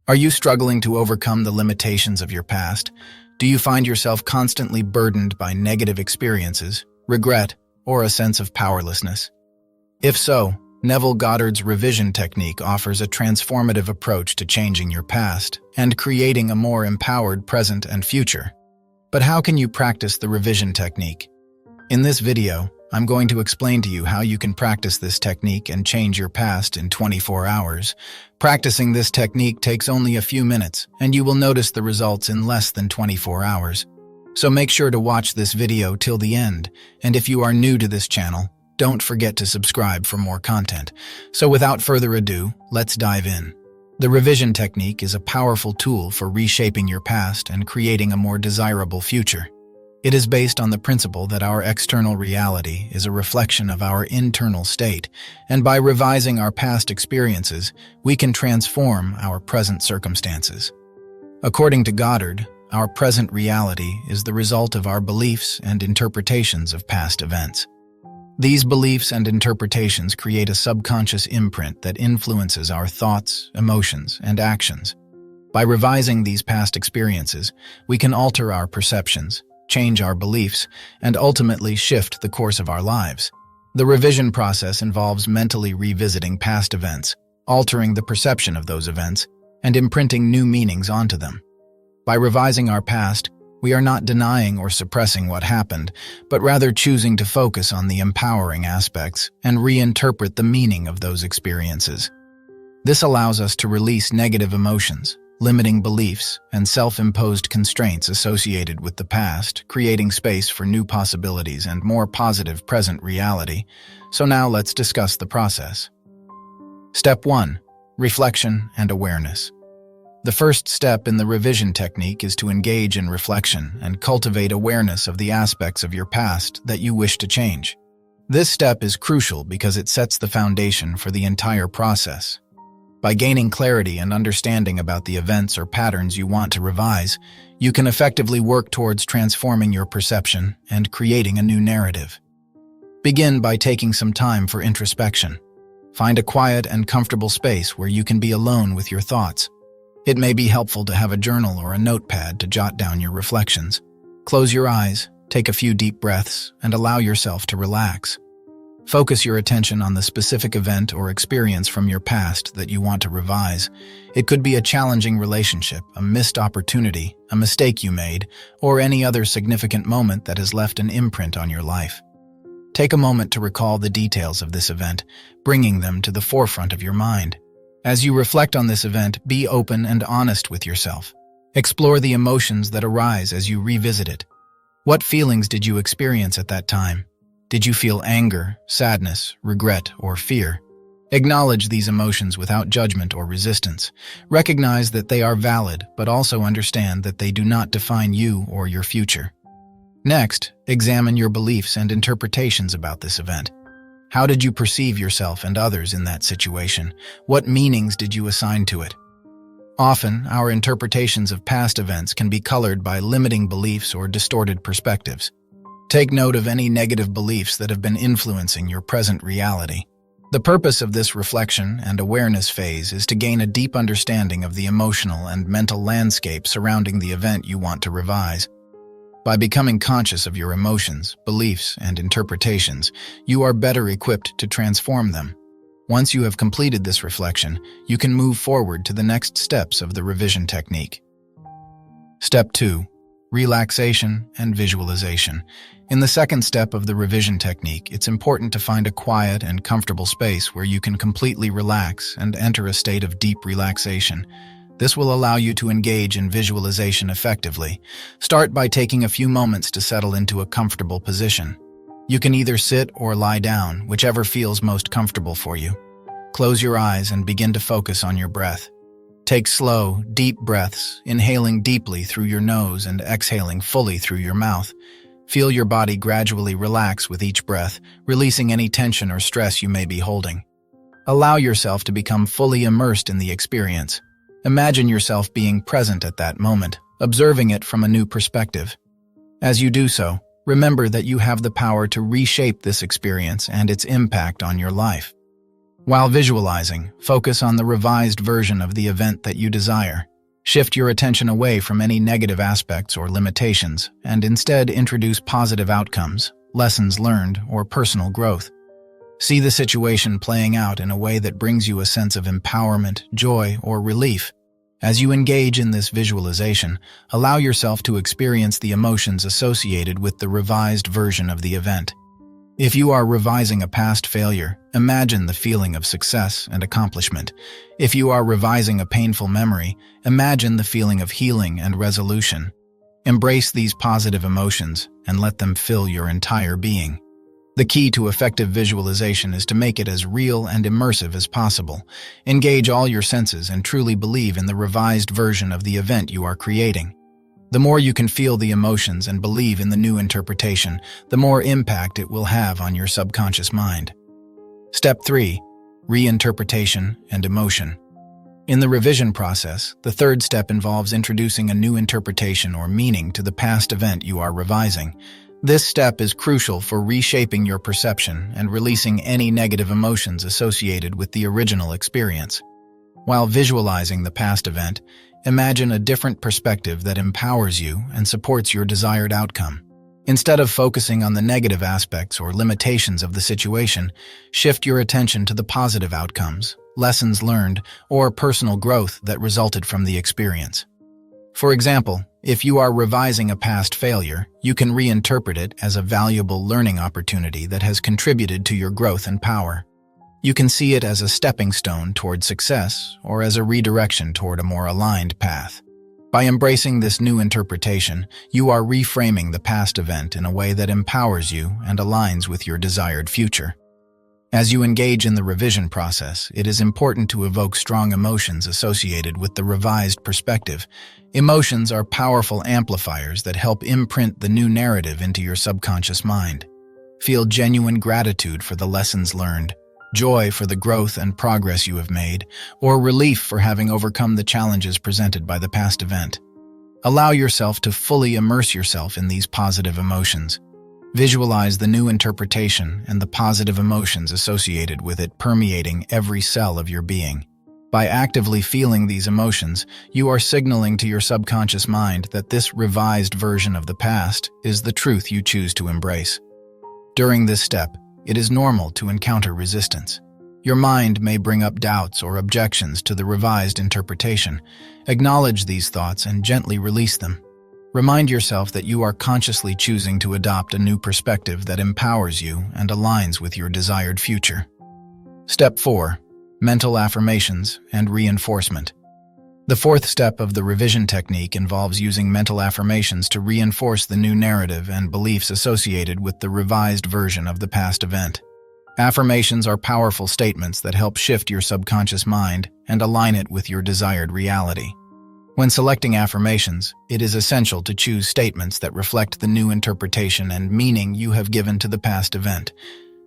Are you struggling to overcome the limitations of your past? Do you find yourself constantly burdened by negative experiences, regret, or a sense of powerlessness? If so, Neville Goddard's revision technique offers a transformative approach to changing your past and creating a more empowered present and future. But how can you practice the revision technique? In this video, I'm going to explain to you how you can practice this technique and change your past in 24 hours. Practicing this technique takes only a few minutes, and you will notice the results in less than 24 hours. So make sure to watch this video till the end, and if you are new to this channel, don't forget to subscribe for more content. So without further ado, let's dive in. The revision technique is a powerful tool for reshaping your past and creating a more desirable future. It is based on the principle that our external reality is a reflection of our internal state, and by revising our past experiences, we can transform our present circumstances. According to Goddard, our present reality is the result of our beliefs and interpretations of past events. These beliefs and interpretations create a subconscious imprint that influences our thoughts, emotions, and actions. By revising these past experiences, we can alter our perceptions, change our beliefs, and ultimately shift the course of our lives. The revision process involves mentally revisiting past events, altering the perception of those events, and imprinting new meanings onto them. By revising our past, we are not denying or suppressing what happened, but rather choosing to focus on the empowering aspects and reinterpret the meaning of those experiences. This allows us to release negative emotions, limiting beliefs, and self-imposed constraints associated with the past, creating space for new possibilities and more positive present reality. So now let's discuss the process. Step 1. Reflection and awareness. The first step in the revision technique is to engage in reflection and cultivate awareness of the aspects of your past that you wish to change. This step is crucial because it sets the foundation for the entire process. By gaining clarity and understanding about the events or patterns you want to revise, you can effectively work towards transforming your perception and creating a new narrative. Begin by taking some time for introspection. Find a quiet and comfortable space where you can be alone with your thoughts. It may be helpful to have a journal or a notepad to jot down your reflections. Close your eyes, take a few deep breaths, and allow yourself to relax. Focus your attention on the specific event or experience from your past that you want to revise. It could be a challenging relationship, a missed opportunity, a mistake you made, or any other significant moment that has left an imprint on your life. Take a moment to recall the details of this event, bringing them to the forefront of your mind. As you reflect on this event, be open and honest with yourself. Explore the emotions that arise as you revisit it. What feelings did you experience at that time? Did you feel anger, sadness, regret, or fear? Acknowledge these emotions without judgment or resistance. Recognize that they are valid, but also understand that they do not define you or your future. Next, examine your beliefs and interpretations about this event. How did you perceive yourself and others in that situation? What meanings did you assign to it? Often, our interpretations of past events can be colored by limiting beliefs or distorted perspectives. Take note of any negative beliefs that have been influencing your present reality. The purpose of this reflection and awareness phase is to gain a deep understanding of the emotional and mental landscape surrounding the event you want to revise. By becoming conscious of your emotions, beliefs, and interpretations, you are better equipped to transform them. Once you have completed this reflection, you can move forward to the next steps of the revision technique. Step 2. Relaxation and visualization. In the second step of the revision technique, it's important to find a quiet and comfortable space where you can completely relax and enter a state of deep relaxation. This will allow you to engage in visualization effectively. Start by taking a few moments to settle into a comfortable position. You can either sit or lie down, whichever feels most comfortable for you. Close your eyes and begin to focus on your breath. Take slow, deep breaths, inhaling deeply through your nose and exhaling fully through your mouth. Feel your body gradually relax with each breath, releasing any tension or stress you may be holding. Allow yourself to become fully immersed in the experience. Imagine yourself being present at that moment, observing it from a new perspective. As you do so, remember that you have the power to reshape this experience and its impact on your life. While visualizing, focus on the revised version of the event that you desire. Shift your attention away from any negative aspects or limitations, and instead introduce positive outcomes, lessons learned, or personal growth. See the situation playing out in a way that brings you a sense of empowerment, joy, or relief. As you engage in this visualization, allow yourself to experience the emotions associated with the revised version of the event. If you are revising a past failure, imagine the feeling of success and accomplishment. If you are revising a painful memory, imagine the feeling of healing and resolution. Embrace these positive emotions and let them fill your entire being. The key to effective visualization is to make it as real and immersive as possible. Engage all your senses and truly believe in the revised version of the event you are creating. The more you can feel the emotions and believe in the new interpretation, the more impact it will have on your subconscious mind. Step 3. Reinterpretation and emotion. In the revision process, the third step involves introducing a new interpretation or meaning to the past event you are revising. This step is crucial for reshaping your perception and releasing any negative emotions associated with the original experience. While visualizing the past event, imagine a different perspective that empowers you and supports your desired outcome. Instead of focusing on the negative aspects or limitations of the situation, shift your attention to the positive outcomes, lessons learned, or personal growth that resulted from the experience. For example, if you are revising a past failure, you can reinterpret it as a valuable learning opportunity that has contributed to your growth and power. You can see it as a stepping stone toward success or as a redirection toward a more aligned path. By embracing this new interpretation, you are reframing the past event in a way that empowers you and aligns with your desired future. As you engage in the revision process, it is important to evoke strong emotions associated with the revised perspective. Emotions are powerful amplifiers that help imprint the new narrative into your subconscious mind. Feel genuine gratitude for the lessons learned, joy for the growth and progress you have made, or relief for having overcome the challenges presented by the past event. Allow yourself to fully immerse yourself in these positive emotions. Visualize the new interpretation and the positive emotions associated with it permeating every cell of your being. By actively feeling these emotions, you are signaling to your subconscious mind that this revised version of the past is the truth you choose to embrace. During this step, it is normal to encounter resistance. Your mind may bring up doubts or objections to the revised interpretation. Acknowledge these thoughts and gently release them. Remind yourself that you are consciously choosing to adopt a new perspective that empowers you and aligns with your desired future. Step 4. Mental affirmations and reinforcement. The fourth step of the revision technique involves using mental affirmations to reinforce the new narrative and beliefs associated with the revised version of the past event. Affirmations are powerful statements that help shift your subconscious mind and align it with your desired reality. When selecting affirmations, it is essential to choose statements that reflect the new interpretation and meaning you have given to the past event.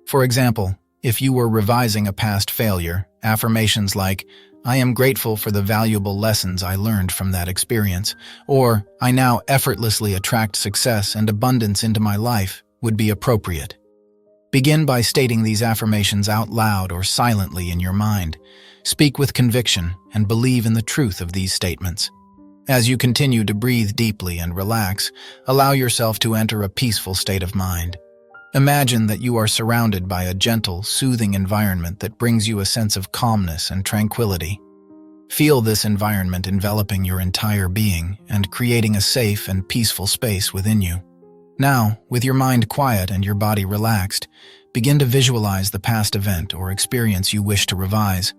For example, if you were revising a past failure, affirmations like, "I am grateful for the valuable lessons I learned from that experience," or "I now effortlessly attract success and abundance into my life," would be appropriate. Begin by stating these affirmations out loud or silently in your mind. Speak with conviction and believe in the truth of these statements. As you continue to breathe deeply and relax, allow yourself to enter a peaceful state of mind. Imagine that you are surrounded by a gentle, soothing environment that brings you a sense of calmness and tranquility. Feel this environment enveloping your entire being and creating a safe and peaceful space within you. Now, with your mind quiet and your body relaxed, begin to visualize the past event or experience you wish to revise.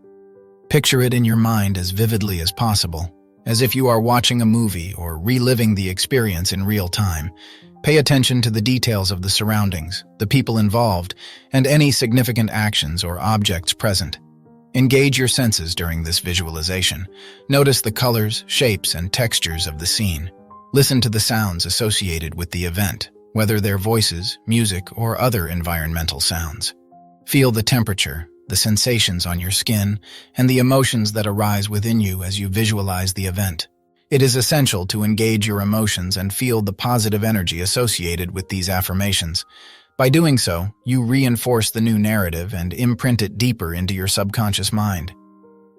Picture it in your mind as vividly as possible, as if you are watching a movie or reliving the experience in real time. Pay attention to the details of the surroundings, the people involved, and any significant actions or objects present. Engage your senses during this visualization. Notice the colors, shapes, and textures of the scene. Listen to the sounds associated with the event, whether they're voices, music, or other environmental sounds. Feel the temperature, the sensations on your skin, and the emotions that arise within you as you visualize the event. It is essential to engage your emotions and feel the positive energy associated with these affirmations. By doing so, you reinforce the new narrative and imprint it deeper into your subconscious mind.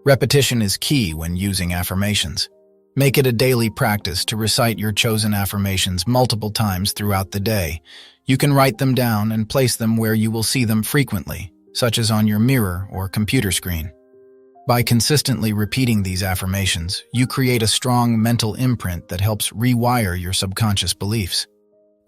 Repetition is key when using affirmations. Make it a daily practice to recite your chosen affirmations multiple times throughout the day. You can write them down and place them where you will see them frequently, such as on your mirror or computer screen. By consistently repeating these affirmations, you create a strong mental imprint that helps rewire your subconscious beliefs.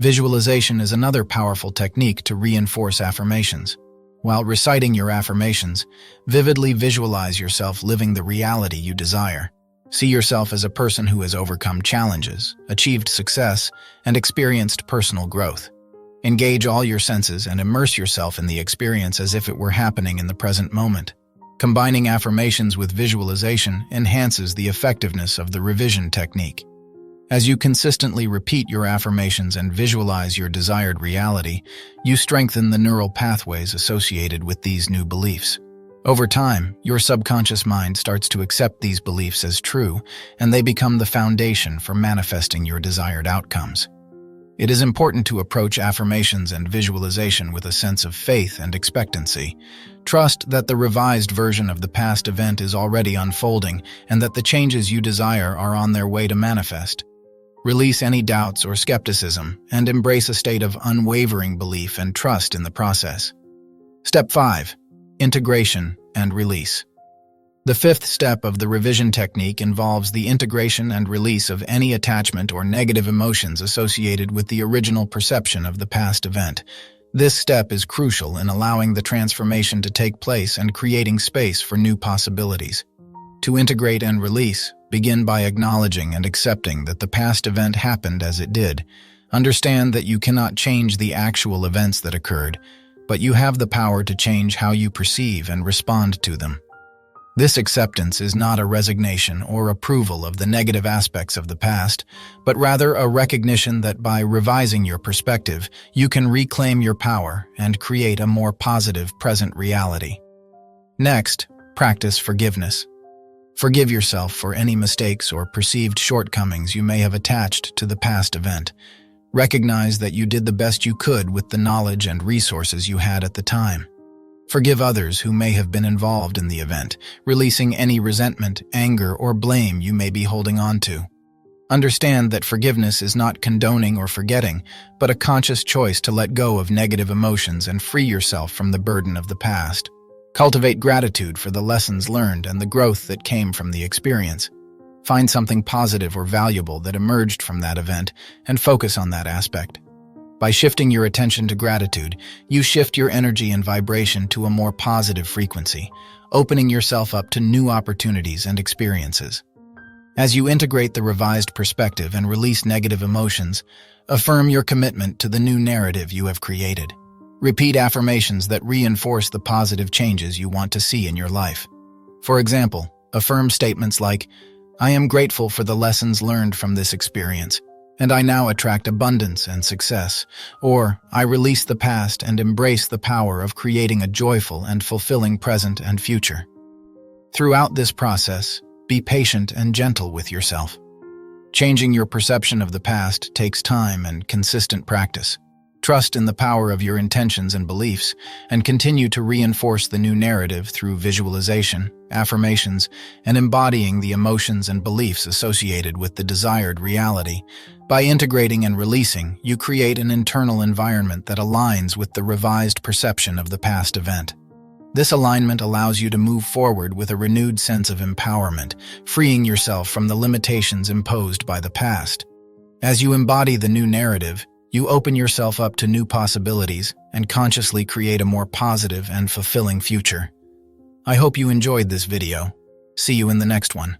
Visualization is another powerful technique to reinforce affirmations. While reciting your affirmations, vividly visualize yourself living the reality you desire. See yourself as a person who has overcome challenges, achieved success, and experienced personal growth. Engage all your senses and immerse yourself in the experience as if it were happening in the present moment. Combining affirmations with visualization enhances the effectiveness of the revision technique. As you consistently repeat your affirmations and visualize your desired reality, you strengthen the neural pathways associated with these new beliefs. Over time, your subconscious mind starts to accept these beliefs as true, and they become the foundation for manifesting your desired outcomes. It is important to approach affirmations and visualization with a sense of faith and expectancy. Trust that the revised version of the past event is already unfolding and that the changes you desire are on their way to manifest. Release any doubts or skepticism and embrace a state of unwavering belief and trust in the process. Step 5. Integration and release. The fifth step of the revision technique involves the integration and release of any attachment or negative emotions associated with the original perception of the past event. This step is crucial in allowing the transformation to take place and creating space for new possibilities. To integrate and release, begin by acknowledging and accepting that the past event happened as it did. Understand that you cannot change the actual events that occurred, but you have the power to change how you perceive and respond to them. This acceptance is not a resignation or approval of the negative aspects of the past, but rather a recognition that by revising your perspective, you can reclaim your power and create a more positive present reality. Next, practice forgiveness. Forgive yourself for any mistakes or perceived shortcomings you may have attached to the past event. Recognize that you did the best you could with the knowledge and resources you had at the time. Forgive others who may have been involved in the event, releasing any resentment, anger, or blame you may be holding on to. Understand that forgiveness is not condoning or forgetting, but a conscious choice to let go of negative emotions and free yourself from the burden of the past. Cultivate gratitude for the lessons learned and the growth that came from the experience. Find something positive or valuable that emerged from that event and focus on that aspect. By shifting your attention to gratitude, you shift your energy and vibration to a more positive frequency, opening yourself up to new opportunities and experiences. As you integrate the revised perspective and release negative emotions, affirm your commitment to the new narrative you have created. Repeat affirmations that reinforce the positive changes you want to see in your life. For example, affirm statements like, "I am grateful for the lessons learned from this experience, and I now attract abundance and success," or "I release the past and embrace the power of creating a joyful and fulfilling present and future." Throughout this process, be patient and gentle with yourself. Changing your perception of the past takes time and consistent practice. Trust in the power of your intentions and beliefs, and continue to reinforce the new narrative through visualization, affirmations, and embodying the emotions and beliefs associated with the desired reality. By integrating and releasing, you create an internal environment that aligns with the revised perception of the past event. This alignment allows you to move forward with a renewed sense of empowerment, freeing yourself from the limitations imposed by the past. As you embody the new narrative, you open yourself up to new possibilities and consciously create a more positive and fulfilling future. I hope you enjoyed this video. See you in the next one.